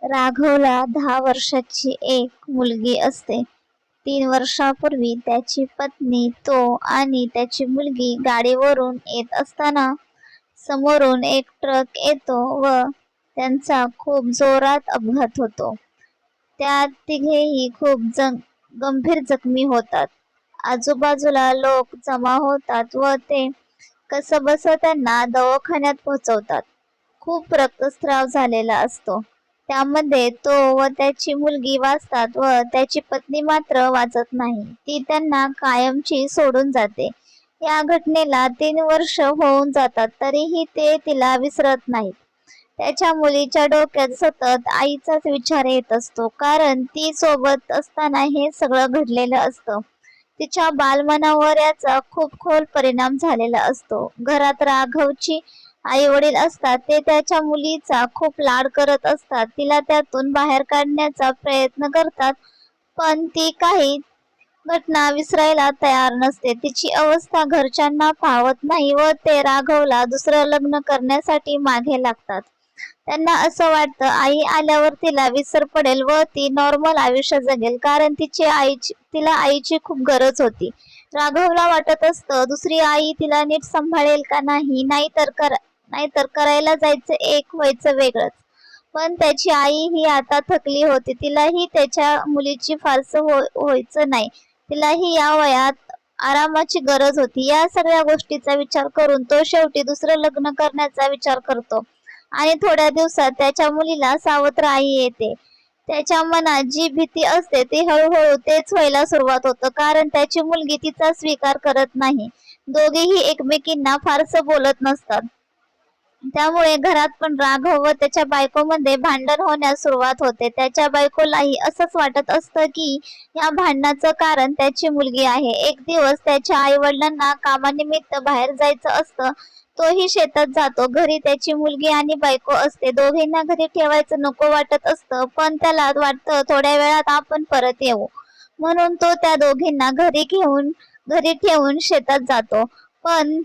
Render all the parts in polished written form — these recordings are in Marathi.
राघवला 10 वर्षाची एक मुलगी असते. 3 वर्षापूर्वी त्याची पत्नी, तो आणि त्याची मुलगी गाडीवरून येत असताना समोरून एक ट्रक येतो व त्यांचा खूप जोरात अपघात होतो. त्यात तिघेही खूप गंभीर जखमी होतात. आजूबाजूला लोक जमा होतात व ते कसंबसं त्यांना दवाखान्यात पोहोचवतात. खूप रक्तस्राव झालेला असतो. त्यामध्ये तो व त्याची मुलगी वाचतात व त्याची पत्नी मात्र वाचत नाही. ती त्यांना कायमची सोडून जाते. या घटनेला 3 वर्ष होऊन जातात तरीही ते तिला विसरत नाहीत. त्याच्या मुलीच्या डोक्यात सतत आईचाच विचार येत असतो, कारण ती सोबत असताना हे सगळं घडलेलं असतं. तिच्या बालमनावर याचा खूप खोल परिणाम झालेला असतो. घरात राघवची आई वडील असतात. ते त्याच्या मुलीचा खूप लाड करत असतात. तिला त्यातून बाहेर काढण्याचा प्रयत्न करतात, पण ती काही घटना विसरायला तयार नसते. तिची अवस्था घरच्यांना पाहवत नाही व ते राघवला दुसरं लग्न करण्यासाठी मागे लागतात. त्यांना असं वाटतं आई आल्यावर तिला विसर पडेल व ती नॉर्मल आयुष्य जगेल, कारण तिला आईची खूप गरज होती. राघवला वाटत असतं दुसरी आई तिला नीट सांभाळेल का नाही, नाहीतर करायला जायचं एक व्हायचं वेगळंच. पण त्याची आई ही आता थकली होती. तिलाही त्याच्या मुलीची फारसं व्हायचं नाही. तिलाही या वयात आरामाची गरज होती. या सगळ्या गोष्टीचा विचार करून तो शेवटी दुसरं लग्न करण्याचा विचार करतो आणि थोड्या दिवसात त्याच्या मुलीला सावत्र आई येते. त्याच्या मनात जी भीती असते ती हळूहळू तेच व्हायला सुरुवात होतं, कारण त्याची मुलगी तिचा स्वीकार करत नाही. दोघेही एकमेकींना फारसं बोलत नसतात. त्यामुळे घरात पण राघव व त्याच्या बायकोमध्ये भांडण होण्यास सुरुवात होते. त्याच्या बायकोलाही असंच वाटत असतं की या भांडणाचं कारण त्याची मुलगी आहे. एक दिवस त्याच्या आई वडिलांना कामानिमित्त बाहेर जायचं असतं. तोही शेतात जातो. घरी त्याची मुलगी आणि बायको असते. दोघींना घरी ठेवायचं नको वाटत असतं, पण त्याला वाटतं थोड्या वेळात आपण परत येऊ, म्हणून तो त्या दोघींना घरी ठेवून शेतात जातो. पण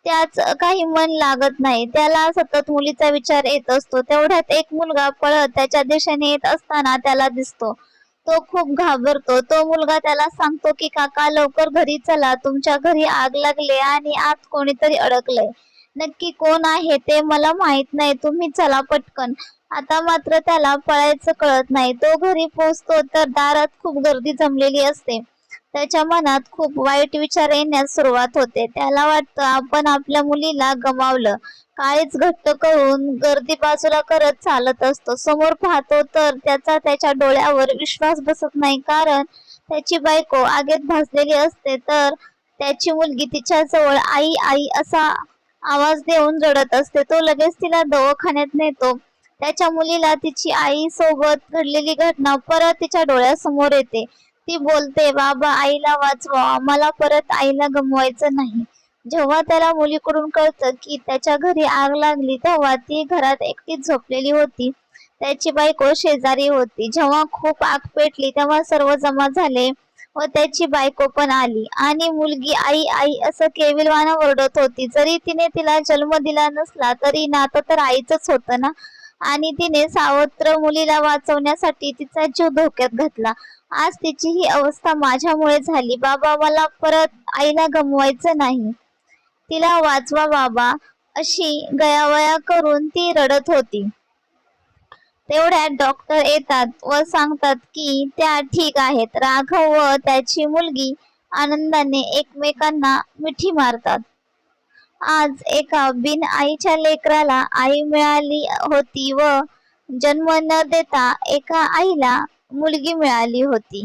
त्याच काही मन लागत नाही. त्याला सतत मुलीचा विचार येत असतो. तेवढ्यात एक मुलगा पळत त्याच्या दिशेने येत असताना त्याला दिसतो. तो खूप घाबरतो. तो मुलगा त्याला सांगतो की काका, लवकर घरी चला, तुमच्या घरी आग लागले आणि आत कोणीतरी अडकलंय. नक्की कोण आहे ते मला माहित नाही, तुम्ही चला पटकन. आता मात्र त्याला पळायचं कळत नाही. तो घरी पोहोचतो तर दारात खूप गर्दी जमलेली असते. त्याच्या मनात खूप वाईट विचार येण्यास सुरुवात होते. त्याला वाटतं आपण आपल्या मुलीला गमावलं. काळीच घट्ट करून गर्दी बाजूला करत चालत असतो. समोर पाहतो तर त्याच्या डोळ्यावर विश्वास बसत नाही, कारण त्याची बायको आगीत भाजलेली असते तर त्याची मुलगी तिच्या जवळ आई आई असा आवाज देऊन रडत असते. तो लगेच तिला दवाखान्यात नेतो. त्याच्या मुलीला तिची आई सोबत घडलेली घटना परत तिच्या डोळ्यासमोर येते. ती बोलते, बाबा, आईला वाचवा, मला परत आईला गमवायचं नाही. जेव्हा त्याला मुलीकडून कळतं की त्याच्या घरी आग लागली, तेव्हा ती घरात एकटीच झोपलेली होती. त्याची बायको शेजारी होती. जेव्हा खूप आग पेटली तेव्हा सर्व जमा झाले व त्याची बायको पण आली आणि मुलगी आई आई असं केविलवाणं ओरडत होती. जरी तिने तिला जन्म दिला नसला तरी नातं तर आईचंच होतं ना, आणि तिने सावत्र मुलीला वाचवण्यासाठी तिचा जीव धोक्यात घातला. आज तिची ही अवस्था माझ्यामुळे झाली. बाबा, मला परत आईला गमवायचं नाही, तिला वाचवा बाबा, अशी गयावया करून ती रडत होती. तेवढ्यात डॉक्टर येतात व सांगतात की त्या ठीक आहेत. राघव व त्याची मुलगी आनंदाने एकमेकांना मिठी मारतात. आज एका बिन आईच्या लेकराला आई मिळाली होती व जन्म न देता एका आईला मुलगी मिळाली होती.